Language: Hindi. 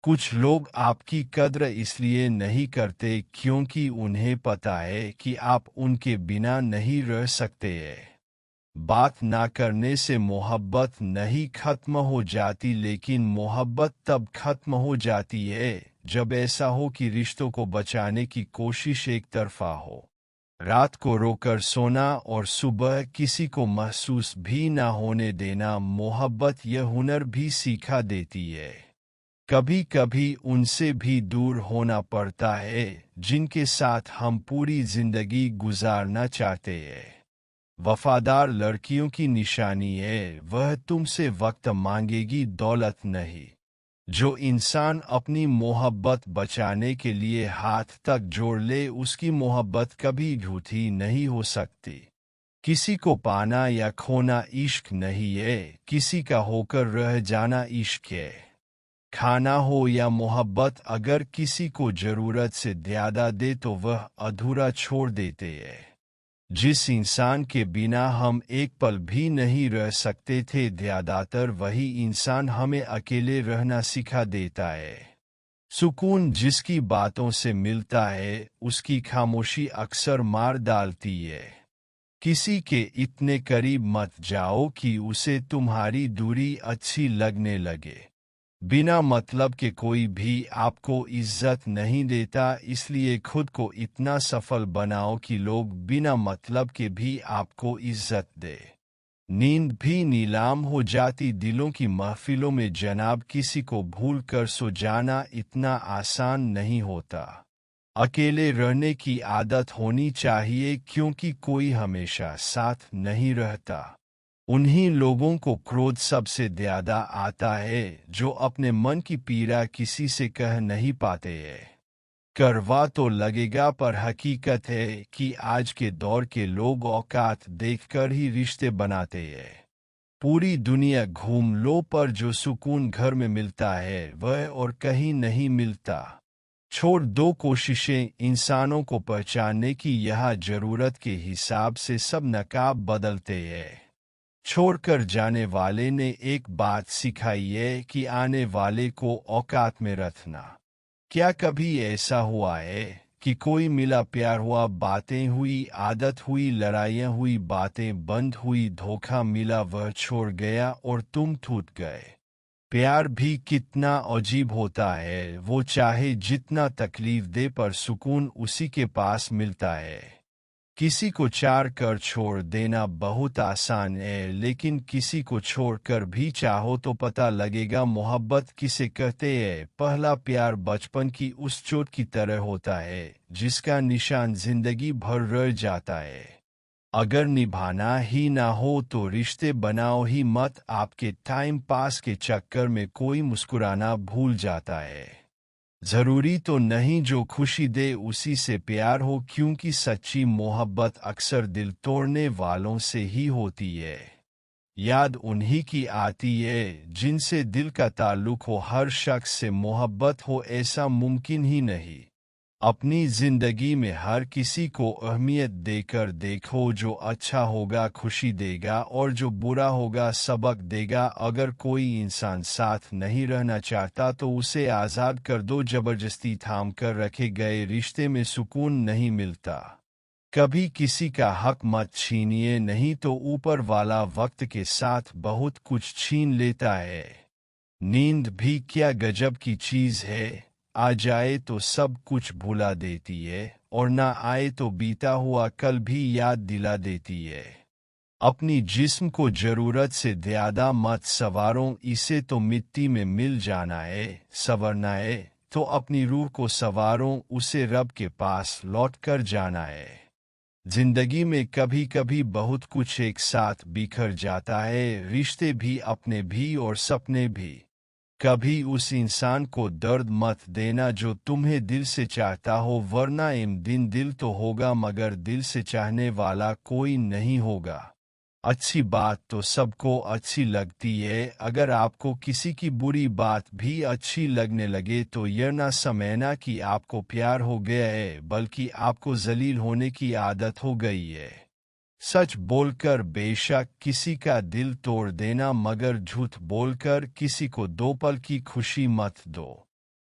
कुछ लोग आपकी कद्र इसलिए नहीं करते क्योंकि उन्हें पता है कि आप उनके बिना नहीं रह सकते हैं। बात ना करने से मोहब्बत नहीं खत्म हो जाती, लेकिन मोहब्बत तब खत्म हो जाती है जब ऐसा हो कि रिश्तों को बचाने की कोशिश एक तरफा हो। रात को रोकर सोना और सुबह किसी को महसूस भी ना होने देना, मोहब्बत यह हुनर भी सिखा देती है। कभी कभी उनसे भी दूर होना पड़ता है जिनके साथ हम पूरी जिंदगी गुजारना चाहते हैं। वफादार लड़कियों की निशानी है वह तुमसे वक्त मांगेगी, दौलत नहीं। जो इंसान अपनी मोहब्बत बचाने के लिए हाथ तक जोड़ ले उसकी मोहब्बत कभी झूठी नहीं हो सकती। किसी को पाना या खोना इश्क नहीं है, किसी का होकर रह जाना इश्क है। खाना हो या मोहब्बत, अगर किसी को जरूरत से ज्यादा दे तो वह अधूरा छोड़ देते हैं। जिस इंसान के बिना हम एक पल भी नहीं रह सकते थे, ज्यादातर वही इंसान हमें अकेले रहना सिखा देता है। सुकून जिसकी बातों से मिलता है उसकी खामोशी अक्सर मार डालती है। किसी के इतने करीब मत जाओ कि उसे तुम्हारी दूरी अच्छी लगने लगे। बिना मतलब के कोई भी आपको इज्जत नहीं देता, इसलिए खुद को इतना सफल बनाओ कि लोग बिना मतलब के भी आपको इज्जत दे। नींद भी नीलाम हो जाती दिलों की महफिलों में जनाब, किसी को भूल कर सो जाना इतना आसान नहीं होता। अकेले रहने की आदत होनी चाहिए क्योंकि कोई हमेशा साथ नहीं रहता। उन्हीं लोगों को क्रोध सबसे ज्यादा आता है जो अपने मन की पीड़ा किसी से कह नहीं पाते हैं। करवा तो लगेगा, पर हकीकत है कि आज के दौर के लोग औकात देखकर ही रिश्ते बनाते हैं। पूरी दुनिया घूम लो पर जो सुकून घर में मिलता है वह और कहीं नहीं मिलता। छोड़ दो कोशिशें इंसानों को पहचानने की, यह जरूरत के हिसाब से सब नकाब बदलते हैं। छोड़कर जाने वाले ने एक बात सिखाई है कि आने वाले को औकात में रखना। क्या कभी ऐसा हुआ है कि कोई मिला, प्यार हुआ, बातें हुई, आदत हुई, लड़ाइयाँ हुई, बातें बंद हुई, धोखा मिला, वह छोड़ गया और तुम टूट गए? प्यार भी कितना अजीब होता है, वो चाहे जितना तकलीफ दे पर सुकून उसी के पास मिलता है। किसी को चाह कर छोड़ देना बहुत आसान है, लेकिन किसी को छोड़कर भी चाहो तो पता लगेगा मोहब्बत किसे कहते हैं। पहला प्यार बचपन की उस चोट की तरह होता है जिसका निशान जिंदगी भर रह जाता है। अगर निभाना ही ना हो तो रिश्ते बनाओ ही मत। आपके टाइम पास के चक्कर में कोई मुस्कुराना भूल जाता है। जरूरी तो नहीं जो खुशी दे उसी से प्यार हो, क्योंकि सच्ची मोहब्बत अक्सर दिल तोड़ने वालों से ही होती है। याद उन्हीं की आती है जिनसे दिल का ताल्लुक हो। हर शख्स से मोहब्बत हो ऐसा मुमकिन ही नहीं। अपनी जिंदगी में हर किसी को अहमियत देकर देखो, जो अच्छा होगा खुशी देगा और जो बुरा होगा सबक देगा। अगर कोई इंसान साथ नहीं रहना चाहता तो उसे आज़ाद कर दो, जबरदस्ती थाम कर रखे गए रिश्ते में सुकून नहीं मिलता। कभी किसी का हक मत छीनिए, नहीं तो ऊपर वाला वक्त के साथ बहुत कुछ छीन लेता है। नींद भी क्या गजब की चीज है, आ जाए तो सब कुछ भुला देती है और ना आए तो बीता हुआ कल भी याद दिला देती है। अपनी जिस्म को जरूरत से ज्यादा मत संवारो, इसे तो मिट्टी में मिल जाना है। संवरना है तो अपनी रूह को संवारो, उसे रब के पास लौट कर जाना है। जिंदगी में कभी कभी बहुत कुछ एक साथ बिखर जाता है, रिश्ते भी, अपने भी और सपने भी। कभी उस इंसान को दर्द मत देना जो तुम्हें दिल से चाहता हो, वरना एक दिन दिल तो होगा मगर दिल से चाहने वाला कोई नहीं होगा। अच्छी बात तो सबको अच्छी लगती है, अगर आपको किसी की बुरी बात भी अच्छी लगने लगे तो यह ना समझना कि आपको प्यार हो गया है, बल्कि आपको जलील होने की आदत हो गई है। सच बोलकर बेशक किसी का दिल तोड़ देना, मगर झूठ बोलकर किसी को दो पल की खुशी मत दो।